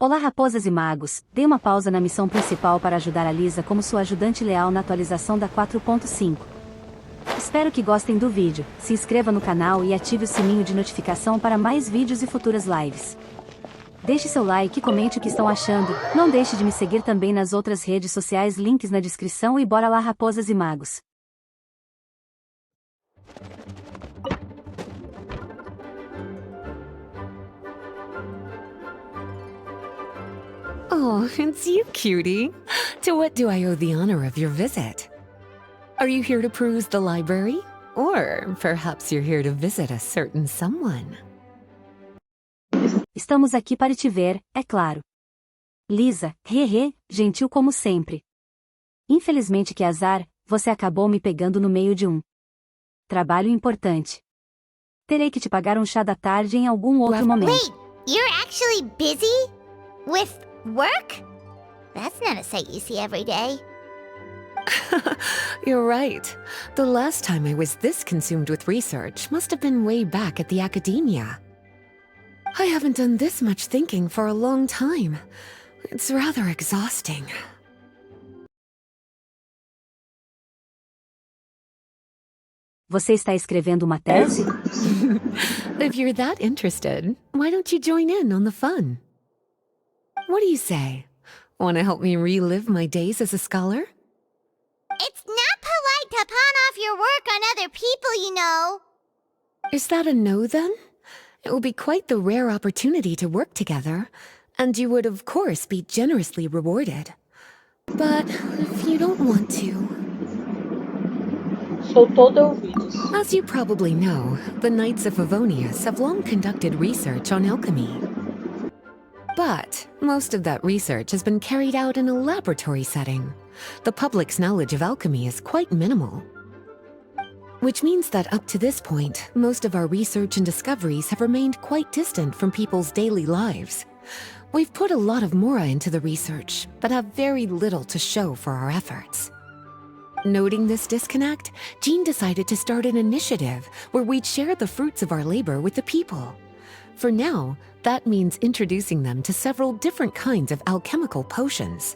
Olá raposas e magos, dei uma pausa na missão principal para ajudar a Lisa como sua ajudante leal na atualização da 4.5. Espero que gostem do vídeo, se inscreva no canal e ative o sininho de notificação para mais vídeos e futuras lives. Deixe seu like e comente o que estão achando, não deixe de me seguir também nas outras redes sociais, links na descrição e bora lá raposas e magos. Oh, it's you, cutie. To what do I owe the honor of your visit? Are you here to peruse the library? Or perhaps you're here to visit a certain someone? Estamos aqui para te ver, é claro. Lisa, gentil como sempre. Infelizmente que azar, você acabou me pegando no meio de um trabalho importante. Terei que te pagar um chá da tarde em algum outro momento. Wait, you're actually busy? With work? That's not a sight you see every day. You're right. The last time I was this consumed with research must have been way back at the academia. I haven't done this much thinking for a long time. It's rather exhausting. Você está escrevendo uma tese? If you're that interested, why don't you join in on the fun? What do you say? Want to help me relive my days as a scholar? It's not polite to pawn off your work on other people, you know. Is that a no, then? It will be quite the rare opportunity to work together, and you would, of course, be generously rewarded. But if you don't want to... Sou todo ouvidos. As you probably know, the Knights of Favonius have long conducted research on alchemy. But most of that research has been carried out in a laboratory setting. The public's knowledge of alchemy is quite minimal. Which means that up to this point, most of our research and discoveries have remained quite distant from people's daily lives. We've put a lot of mora into the research, but have very little to show for our efforts. Noting this disconnect, Jean decided to start an initiative where we'd share the fruits of our labor with the people. For now, that means introducing them to several different kinds of alchemical potions.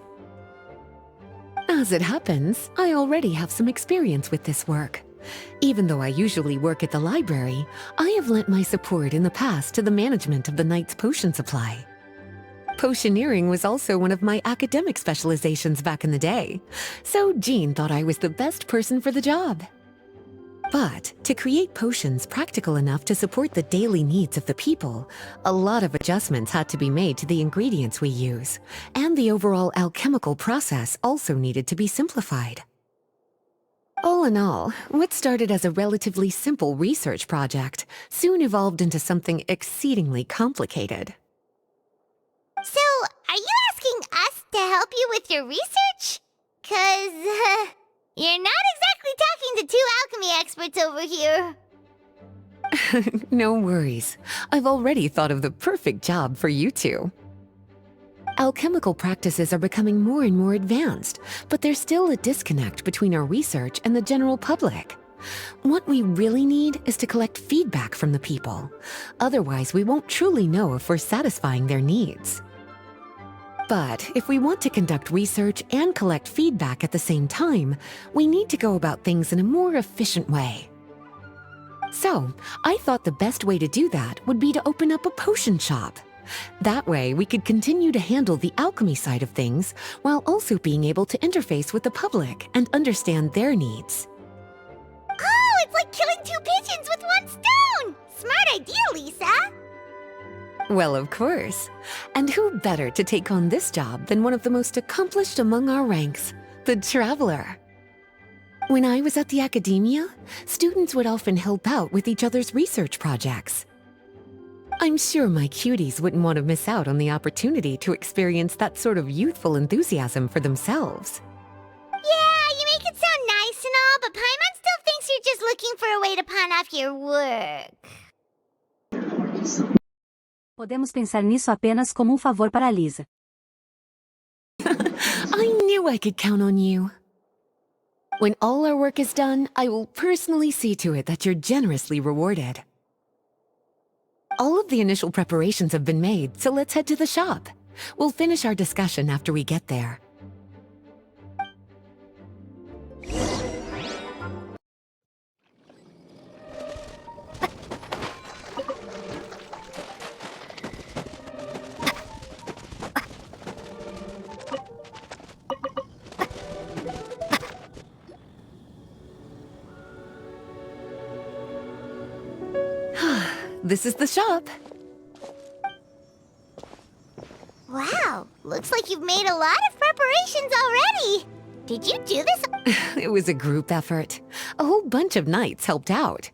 As it happens, I already have some experience with this work. Even though I usually work at the library, I have lent my support in the past to the management of the Knight's potion supply. Potioneering was also one of my academic specializations back in the day, so Jean thought I was the best person for the job. But to create potions practical enough to support the daily needs of the people, a lot of adjustments had to be made to the ingredients we use, and the overall alchemical process also needed to be simplified. All in all, what started as a relatively simple research project soon evolved into something exceedingly complicated. So, are you asking us to help you with your research? 'Cause, you're not exactly talking to two alchemy experts over here. No worries. I've already thought of the perfect job for you two. Alchemical practices are becoming more and more advanced, but there's still a disconnect between our research and the general public. What we really need is to collect feedback from the people. Otherwise, we won't truly know if we're satisfying their needs. But if we want to conduct research and collect feedback at the same time, we need to go about things in a more efficient way. So, I thought the best way to do that would be to open up a potion shop. That way, we could continue to handle the alchemy side of things while also being able to interface with the public and understand their needs. Oh, it's like killing two pigeons with one stone! Smart idea, Lisa! Well, of course. And who better to take on this job than one of the most accomplished among our ranks, the Traveler? When I was at the academia, students would often help out with each other's research projects. I'm sure my cuties wouldn't want to miss out on the opportunity to experience that sort of youthful enthusiasm for themselves. Yeah, you make it sound nice and all, but Paimon still thinks you're just looking for a way to pawn off your work. Podemos pensar nisso apenas como favor para a Lisa. I knew I could count on you. When all our work is done, I will personally see to it that you're generously rewarded. All of the initial preparations have been made, so let's head to the shop. We'll finish our discussion after we get there. This is the shop. Wow, looks like you've made a lot of preparations already. Did you do this? It was a group effort. A whole bunch of knights helped out.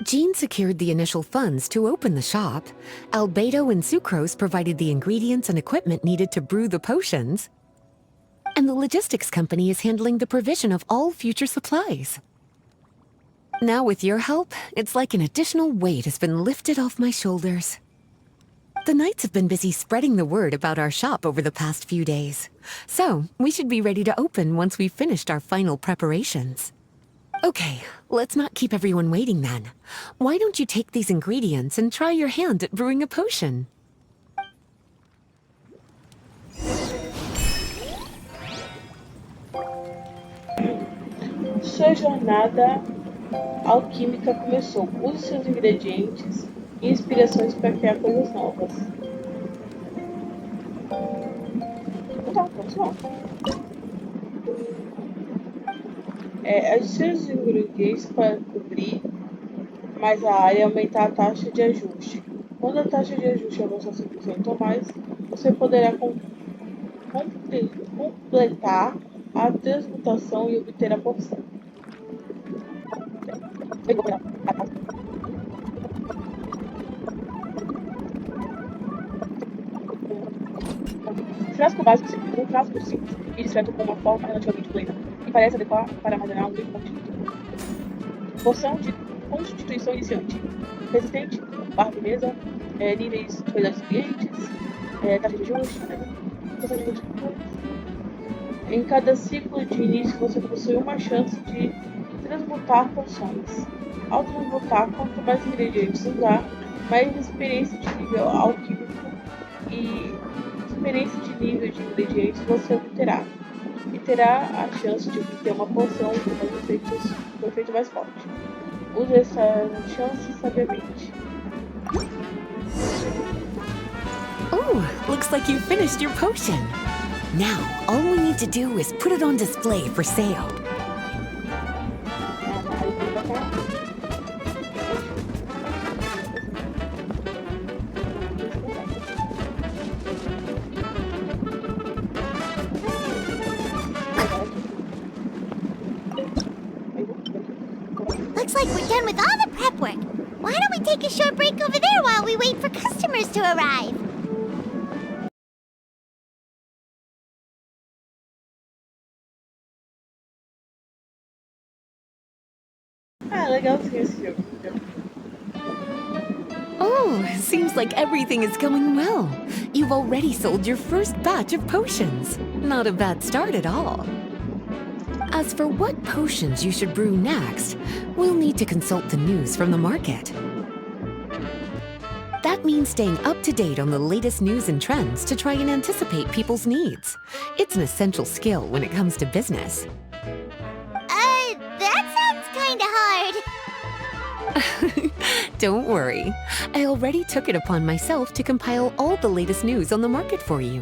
Jean secured the initial funds to open the shop. Albedo and Sucrose provided the ingredients and equipment needed to brew the potions. And the logistics company is handling the provision of all future supplies. Now with your help, it's like an additional weight has been lifted off my shoulders. The knights have been busy spreading the word about our shop over the past few days. So, we should be ready to open once we've finished our final preparations. Okay, let's not keep everyone waiting then. Why don't you take these ingredients and try your hand at brewing a potion? Sua jornada alquímica começou. Use seus ingredientes e inspirações para criar coisas novas. Tá, vamos lá. Adicione os ingredientes para cobrir mais a área e aumentar a taxa de ajuste. Quando a taxa de ajuste avançar 5% ou mais, você poderá completar a transmutação e obter a poção. Frasco básico simples. Um frasco simples e discreto com uma forma relativamente plena e parece adequar para armazenar um líquido contínuo. Poção de constituição iniciante. Resistente, barra de mesa, níveis de cuidado dos clientes, taxa de ajuste, poção de ajuste. Em cada ciclo de início você possui uma chance de transmutar poções. Ao transmutar, quanto mais ingredientes usar, mais experiência de nível alquímico e experiência de nível de ingredientes você obterá. E terá a chance de obter uma poção com efeito mais forte. Use essa chance sabiamente. Oh, looks like you finished your potion. Now, all we need to do is put it on display for sale. Looks like we're done with all the prep work. Why don't we take a short break over there while we wait for customers to arrive? Legalzinho esse jogo. Oh, seems like everything is going well. You've already sold your first batch of potions. Not a bad start at all. As for what potions you should brew next, we'll need to consult the news from the market. That means staying up to date on the latest news and trends to try and anticipate people's needs. It's an essential skill when it comes to business. That sounds kinda hard. Don't worry. I already took it upon myself to compile all the latest news on the market for you.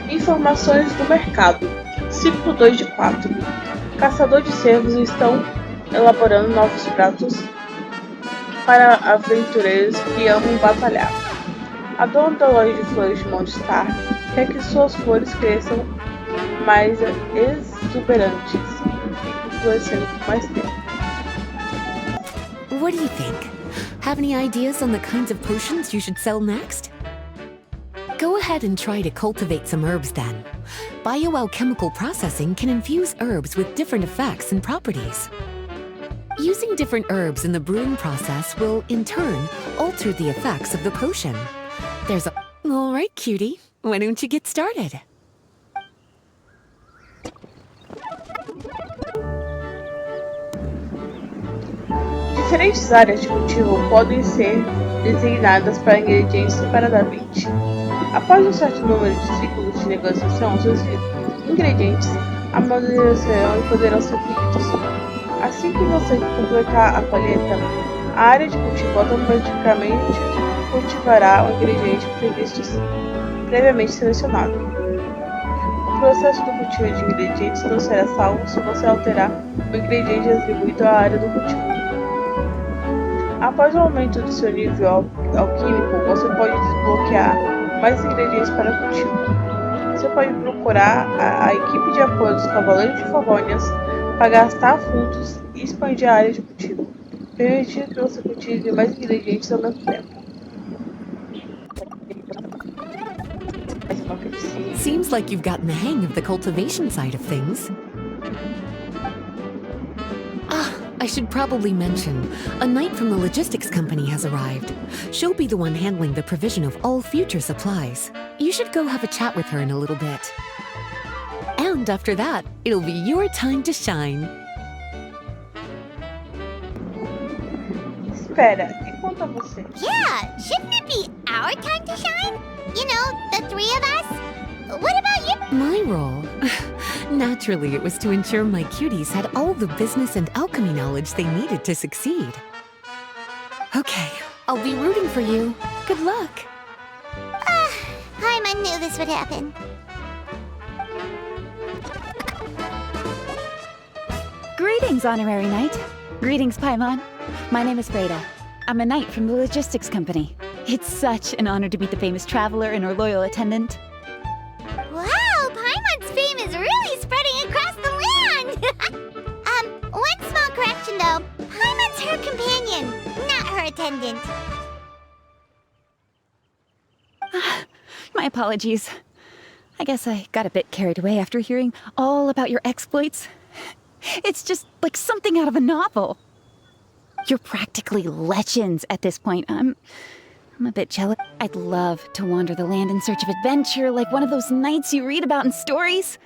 Informações do mercado. Ciclo 2 de 4. Caçador de cervos estão elaborando novos pratos para aventureiros que amam batalhar. A dona da loja de flores de Mount Star quer que suas flores cresçam mais exuberantes e florescendo por mais tempo. What do you think? Have any ideas on the kinds of potions you should sell next? Go ahead and try to cultivate some herbs then. Bioalchemical processing can infuse herbs with different effects and properties. Using different herbs in the brewing process will, in turn, alter the effects of the potion. All right, cutie. Why don't you get started? Diferentes áreas de cultivo podem ser designadas para ingredientes separadamente. Após um certo número de ciclos de negociação, seus ingredientes amadurecerão e poderão ser colhidos. Assim que você completar a colheita, a área de cultivo automaticamente cultivará o ingrediente previamente selecionado. O processo do cultivo de ingredientes não será salvo se você alterar o ingrediente atribuído à área do cultivo. Após o aumento do seu nível alquímico, você pode desbloquear mais ingredientes para cultivo. Você pode procurar a equipe de apoio dos Cavaleiros de Favonias para gastar fundos e expandir a área de cultivo, permitindo que você cultive mais ingredientes ao mesmo tempo. Seems like you've gotten the hang of the cultivation side of things. I should probably mention, a knight from the logistics company has arrived. She'll be the one handling the provision of all future supplies. You should go have a chat with her in a little bit. And after that, it'll be your time to shine. Espera, e quanto a você? Yeah, shouldn't it be our time to shine? You know, the three of us? What about you? My role? Naturally, it was to ensure my cuties had all the business and alchemy knowledge they needed to succeed. Okay, I'll be rooting for you. Good luck. Paimon knew this would happen. Greetings, Honorary Knight. Greetings, Paimon. My name is Breda. I'm a knight from the logistics company. It's such an honor to meet the famous traveler and her loyal attendant. Wow, Paimon's fame is really spreading across the land! One small correction though. Paimon's her companion, not her attendant. My apologies. I guess I got a bit carried away after hearing all about your exploits. It's just like something out of a novel. You're practically legends at this point. I'm a bit jealous. I'd love to wander the land in search of adventure, like one of those knights you read about in stories.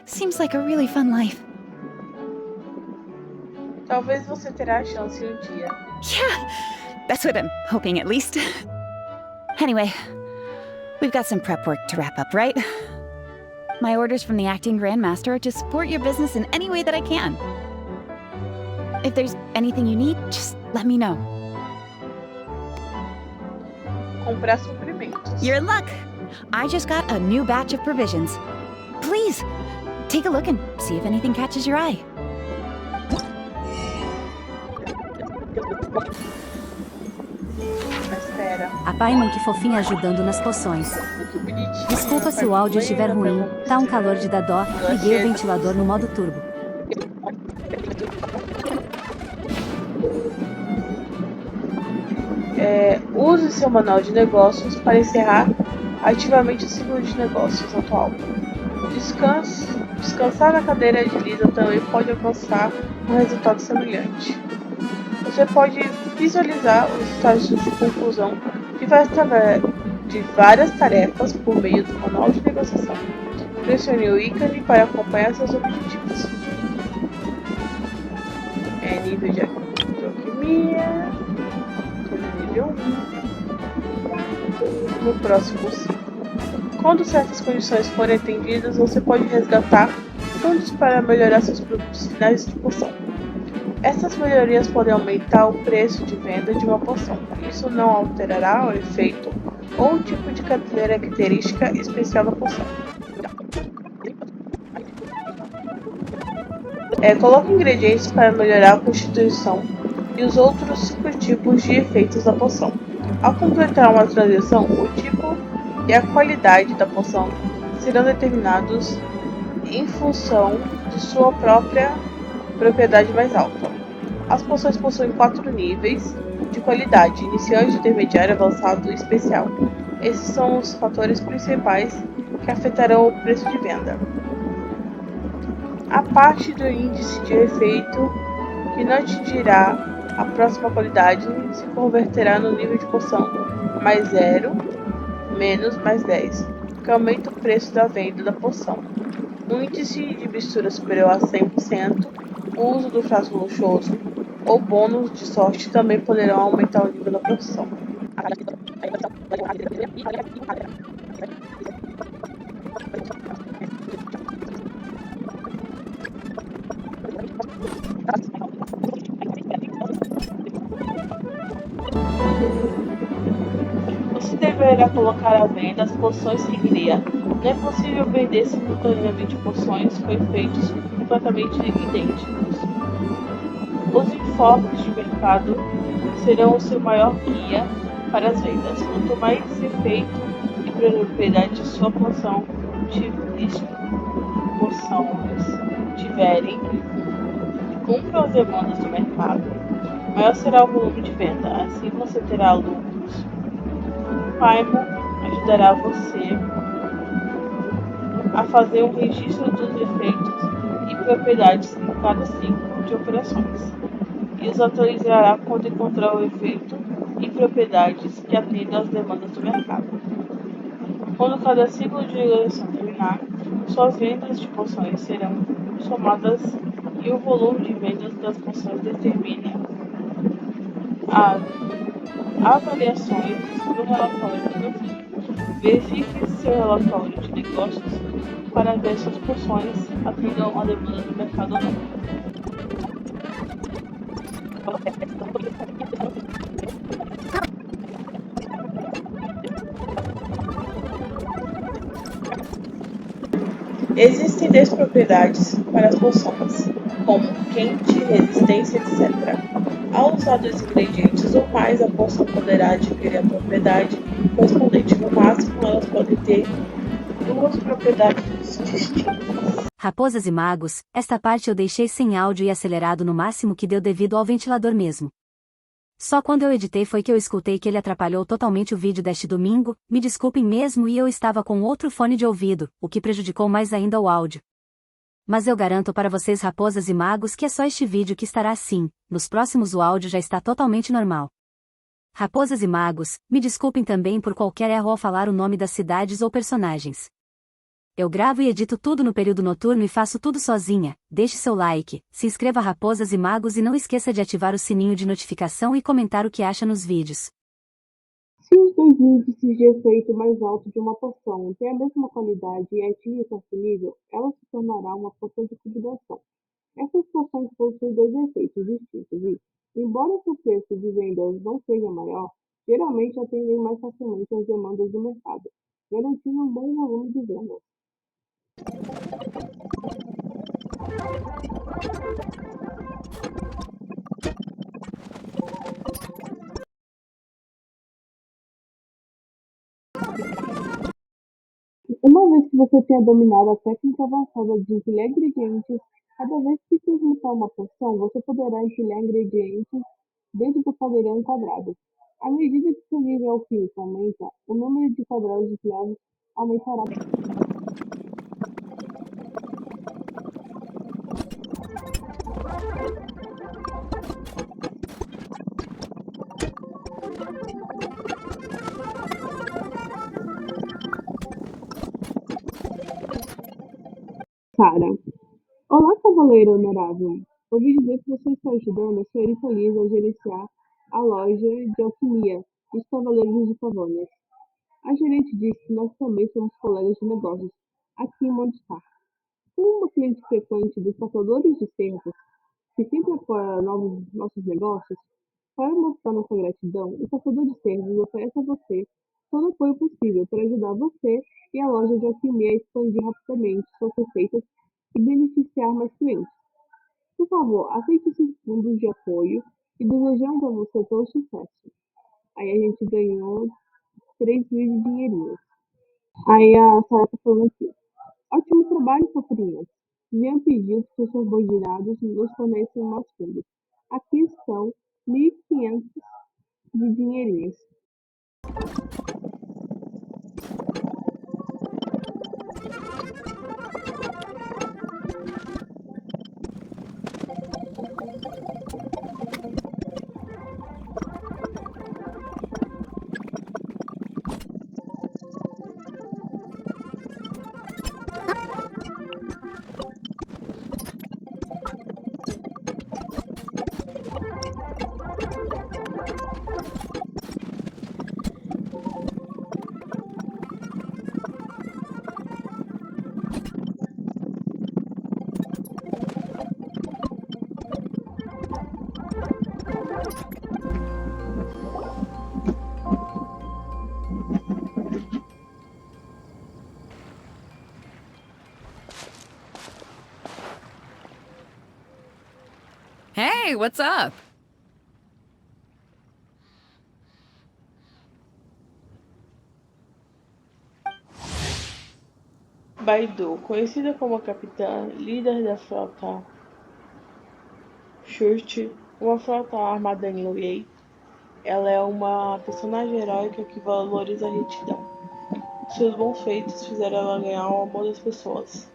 Seems like a really fun life. Talvez você terá a chance um dia. Yeah, that's what I'm hoping at least. Anyway, we've got some prep work to wrap up, right? My orders from the acting Grandmaster are to support your business in any way that I can. If there's anything you need, just let me know. Comprar suprimentos. Your luck! I just got a new batch of provisions. Please, take a look and see if anything catches your eye. Espera. A Paimon que fofinha ajudando nas poções. Que bonitinho. Desculpa se o áudio estiver ruim, tá um calor de dar dó, liguei o ventilador no modo turbo. Use seu manual de negócios para encerrar ativamente o ciclo de negócios atual. Descansar na cadeira de lisa também pode alcançar um resultado semelhante. Você pode visualizar os estágios de conclusão de várias tarefas por meio do manual de negociação. Pressione o ícone para acompanhar seus objetivos. Nível de alquimia. Nível 1. No próximo ciclo. Quando certas condições forem atendidas, você pode resgatar fundos para melhorar seus produtos finais de poção. Essas melhorias podem aumentar o preço de venda de uma poção. Isso não alterará o efeito ou o tipo de característica especial da poção. Coloque ingredientes para melhorar a constituição e os outros 5 tipos de efeitos da poção. Ao completar uma transição, o tipo e a qualidade da poção serão determinados em função de sua própria propriedade mais alta. As poções possuem 4 níveis de qualidade: iniciante, intermediário, avançado e especial. Esses são os fatores principais que afetarão o preço de venda. A parte do índice de efeito que não atingirá a próxima qualidade se converterá no nível de poção mais 0, menos mais 10, que aumenta o preço da venda da poção. Um índice de mistura superior a 100%, o uso do frasco luxuoso ou bônus de sorte também poderão aumentar o nível da profissão. Você deverá colocar à venda as poções que cria. Não é possível vender simultaneamente poções com efeitos completamente idênticos. Os enfoques de mercado serão o seu maior guia para as vendas. Quanto mais efeito e propriedade sua poção tiverem que cumpram as demandas do mercado, maior será o volume de venda. Assim você terá lucros. Paimon ajudará você a fazer um registro dos efeitos e propriedades em cada ciclo de operações e os atualizará quando encontrar o efeito e propriedades que atendam às demandas do mercado. Quando cada ciclo de eleição terminar, suas vendas de poções serão somadas e o volume de vendas das poções determina as avaliações do relatório no fim. Verifique seu relatório de negócios para ver se suas poções atendam à demanda do mercado ou não. Existem 10 propriedades para as poções, como quente, resistência, etc. Ao usar 2 ingredientes ou mais, a poção poderá adquirir a propriedade correspondente. No máximo, elas podem ter 2 propriedades distintas. Raposas e magos, esta parte eu deixei sem áudio e acelerado no máximo que deu devido ao ventilador mesmo. Só quando eu editei foi que eu escutei que ele atrapalhou totalmente o vídeo deste domingo, me desculpem mesmo, e eu estava com outro fone de ouvido, o que prejudicou mais ainda o áudio. Mas eu garanto para vocês, raposas e magos, que é só este vídeo que estará assim, nos próximos o áudio já está totalmente normal. Raposas e magos, me desculpem também por qualquer erro ao falar o nome das cidades ou personagens. Eu gravo e edito tudo no período noturno e faço tudo sozinha. Deixe seu like, se inscreva, raposas e magos, e não esqueça de ativar o sininho de notificação e comentar o que acha nos vídeos. Se os 2 índices de efeito mais alto de uma poção têm a mesma qualidade e atingem certo nível, ela se tornará uma poção de combinação. Essas poções possuem 2 efeitos distintos e, embora o seu preço de vendas não seja maior, geralmente atendem mais facilmente às demandas do mercado, garantindo um bom volume de vendas. Uma vez que você tenha dominado a técnica avançada de empilhar ingredientes, cada vez que juntar uma poção, você poderá empilhar ingredientes dentro do caldeirão quadrado. À medida que seu nível alquímico aumenta, o número de quadrados empilhados aumentará. Cara. Olá, cavaleiro honorável. Ouvi dizer que você está ajudando a senhorita Lisa a gerenciar a loja de alquimia dos Cavaleiros de Favônias. A gerente disse que nós também somos colegas de negócios aqui em Monte-Star. Como uma cliente frequente dos caçadores de cervos, que sempre apoia nossos negócios, para mostrar nossa gratidão, o caçador de cervos oferece a você todo o apoio possível para ajudar você e a loja de alquimia a expandir rapidamente suas receitas e beneficiar mais clientes. Por favor, aceite esses fundos de apoio e desejamos a você todo sucesso. Aí a gente ganhou 3 mil de dinheirinhos. Aí a Sarah tá falando aqui. Ótimo trabalho, fofurinhas. Jean pediu que seus subordinados nos fornecem mais fundos. Aqui estão 1.500 de dinheirinhos. Hey, what's up? Baidu, conhecida como a capitã, líder da frota Church, uma frota armada em Luye, ela é uma personagem heróica que valoriza a retidão. Seus bons feitos fizeram ela ganhar o amor das pessoas.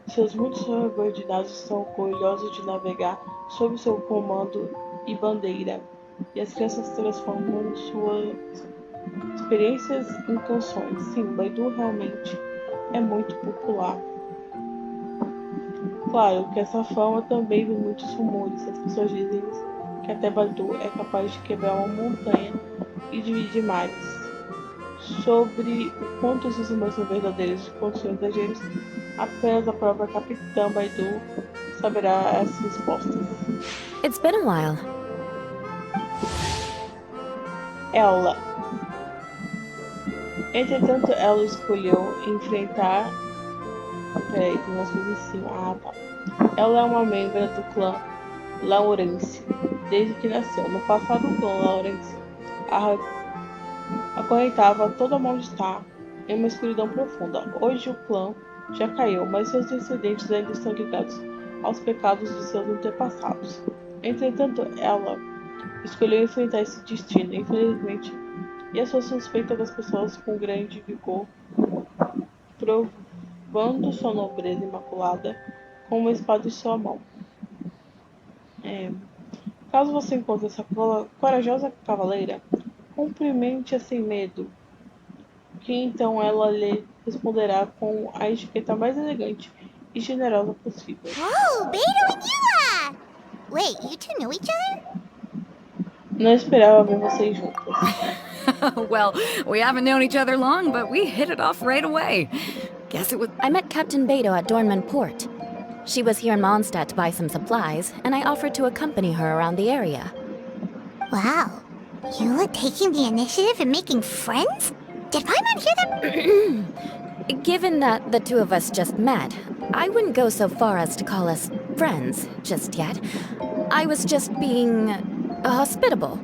Seus muitos subordinados estão orgulhosos de navegar sob seu comando e bandeira, e as crianças transformam suas experiências em canções. Sim, Baidu realmente é muito popular. Claro que essa fama também vem muitos rumores. As pessoas dizem que até Baidu é capaz de quebrar uma montanha e dividir mares. Sobre o quanto esses rumores são verdadeiros e quanto são exageros, apenas a própria capitã Baidu saberá as respostas. It's been a while. Ela. Entretanto, ela escolheu enfrentar... Peraí, tem umas coisas em cima. Ah, tá. Ela é uma membro do clã Laurence desde que nasceu. No passado, o clã Laurence acorrentava todo mal-estar em uma escuridão profunda. Hoje o clã já caiu, mas seus descendentes ainda estão ligados aos pecados de seus antepassados. Entretanto, ela escolheu enfrentar esse destino, infelizmente, e a sua suspeita das pessoas com grande vigor, provando sua nobreza imaculada com uma espada em sua mão. Caso você encontre essa corajosa cavaleira, cumprimente-a sem medo, que então ela lhe responderá com a etiqueta mais elegante e generosa possível. Whoa, Beto and Yula! Wait, you two know each other? Não esperava ver vocês juntas. Well, we haven't known each other long, but we hit it off right away. Guess it was... I met Captain Beto at Dornman Port. She was here in Mondstadt to buy some supplies, and I offered to accompany her around the area. Wow, Yula taking the initiative and making friends? Did Paimon hear them? Given that the two of us just met, I wouldn't go so far as to call us friends just yet. I was just being hospitable,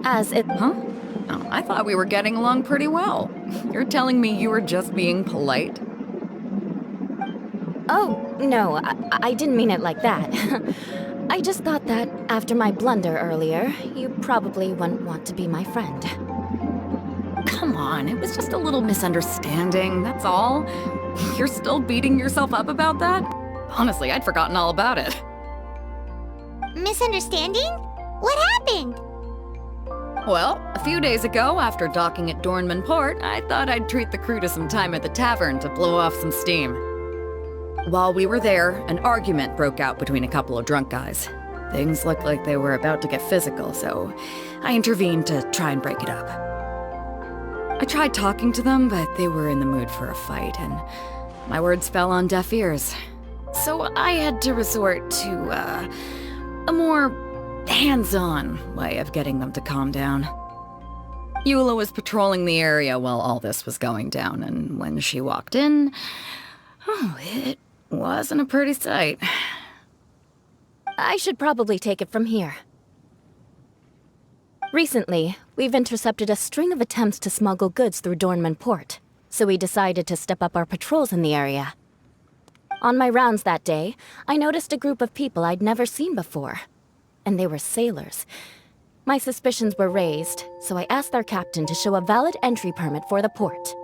as it... Huh? Oh, I thought we were getting along pretty well. You're telling me you were just being polite? Oh, no, I didn't mean it like that. I just thought that after my blunder earlier, you probably wouldn't want to be my friend. Come on, it was just a little misunderstanding, that's all. You're still beating yourself up about that? Honestly, I'd forgotten all about it. Misunderstanding? What happened? Well, a few days ago, after docking at Dornman Port, I thought I'd treat the crew to some time at the tavern to blow off some steam. While we were there, an argument broke out between a couple of drunk guys. Things looked like they were about to get physical, so I intervened to try and break it up. I tried talking to them, but they were in the mood for a fight, and my words fell on deaf ears. So I had to resort to, a more hands-on way of getting them to calm down. Eula was patrolling the area while all this was going down, and when she walked in, oh, it wasn't a pretty sight. I should probably take it from here. Recently, we've intercepted a string of attempts to smuggle goods through Dornman Port, so we decided to step up our patrols in the area. On my rounds that day, I noticed a group of people I'd never seen before, and they were sailors. My suspicions were raised, so I asked their captain to show a valid entry permit for the port.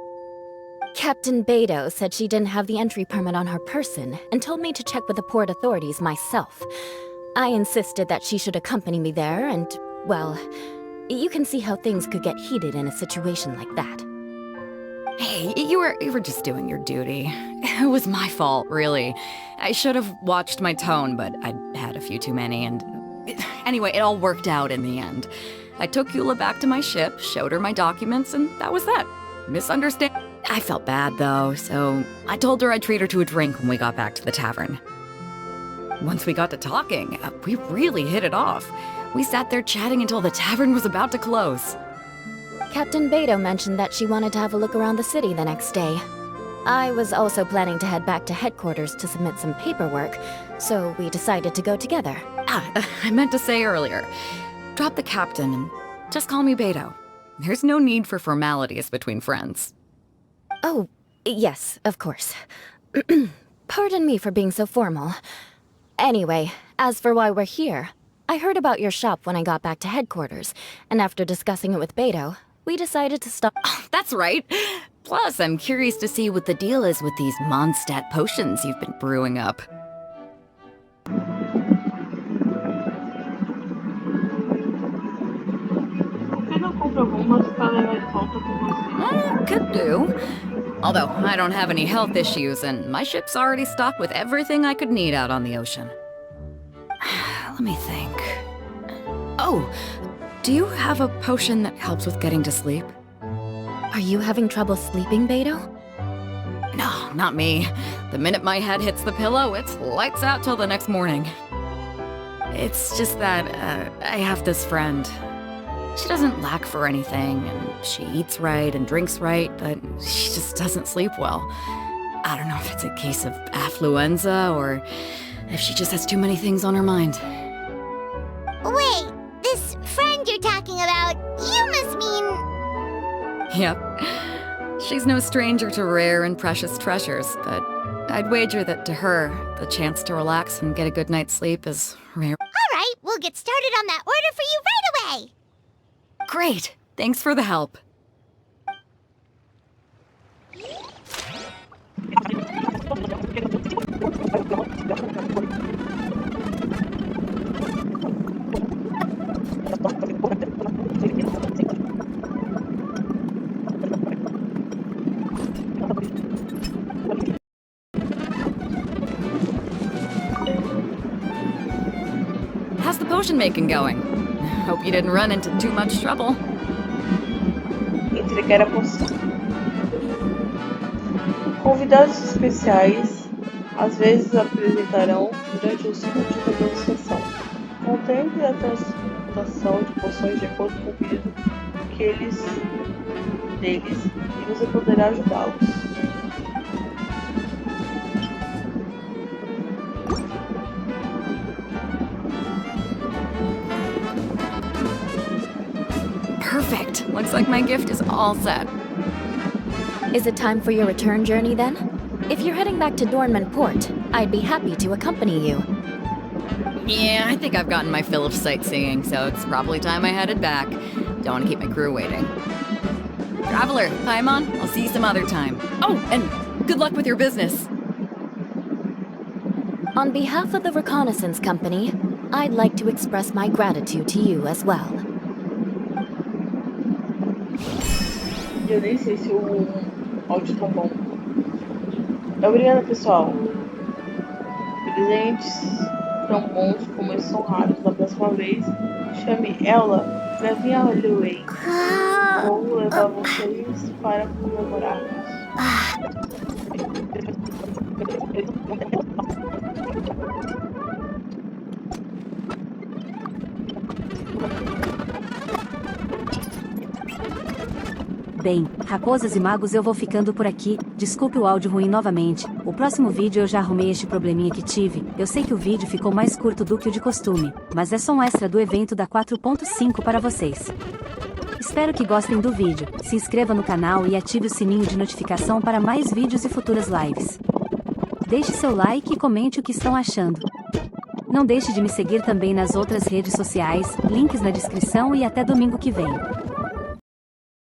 Captain Beto said she didn't have the entry permit on her person and told me to check with the port authorities myself. I insisted that she should accompany me there and, well, you can see how things could get heated in a situation like that. Hey, you were just doing your duty. It was my fault, really. I should have watched my tone, but I'd had a few too many, and... Anyway, it all worked out in the end. I took Eula back to my ship, showed her my documents, and that was that. Misunderstand... I felt bad, though, so I told her I'd treat her to a drink when we got back to the tavern. Once we got to talking, we really hit it off. We sat there chatting until the tavern was about to close. Captain Beto mentioned that she wanted to have a look around the city the next day. I was also planning to head back to headquarters to submit some paperwork, so we decided to go together, I meant to say earlier, drop the captain and just call me Beto. There's no need for formalities between friends. Oh, yes, of course. Pardon me for being so formal. Anyway, as for why we're here, I heard about your shop when I got back to headquarters, and after discussing it with Beto, we decided to stop. Oh, that's right. Plus, I'm curious to see what the deal is with these Mondstadt potions you've been brewing up. Could do. Although, I don't have any health issues, and my ship's already stocked with everything I could need out on the ocean. Let me think. Oh, do you have a potion that helps with getting to sleep? Are you having trouble sleeping, Beto? No, not me. The minute my head hits the pillow, it's lights out till the next morning. It's just that, I have this friend. She doesn't lack for anything, and she eats right and drinks right, but she just doesn't sleep well. I don't know if it's a case of affluenza, or if she just has too many things on her mind. Wait, this friend you're talking about, you must mean... Yep. She's no stranger to rare and precious treasures, but I'd wager that to her, the chance to relax and get a good night's sleep is rare. All right, we'll get started on that order for you right away. Great! Thanks for the help. How's the potion making going? Hope you didn't run into too much trouble. Entregar a poção. Convidados especiais às vezes apresentarão durante o ciclo de degustação. Contemple a transmutação de poções de acordo com o pedido deles e você poderá ajudá-los. Perfect. Looks like my gift is all set. Is it time for your return journey then? If you're heading back to Dornman Port, I'd be happy to accompany you. Yeah, I think I've gotten my fill of sightseeing, so it's probably time I headed back. Don't want to keep my crew waiting. Traveler, Paimon, I'll see you some other time. Oh, and good luck with your business. On behalf of the Reconnaissance Company, I'd like to express my gratitude to you as well. Eu nem sei se o áudio tá bom. Obrigada, pessoal. Presentes tão bons como esses são raros. Da próxima vez, chame ela pra vir a Holloway. Vou levar vocês para comemorarmos. Bem, raposas e magos, eu vou ficando por aqui. Desculpe o áudio ruim novamente. O próximo vídeo eu já arrumei este probleminha que tive. Eu sei que o vídeo ficou mais curto do que o de costume, mas é só um extra do evento da 4.5 para vocês. Espero que gostem do vídeo. Se inscreva no canal e ative o sininho de notificação para mais vídeos e futuras lives. Deixe seu like e comente o que estão achando. Não deixe de me seguir também nas outras redes sociais, links na descrição e até domingo que vem.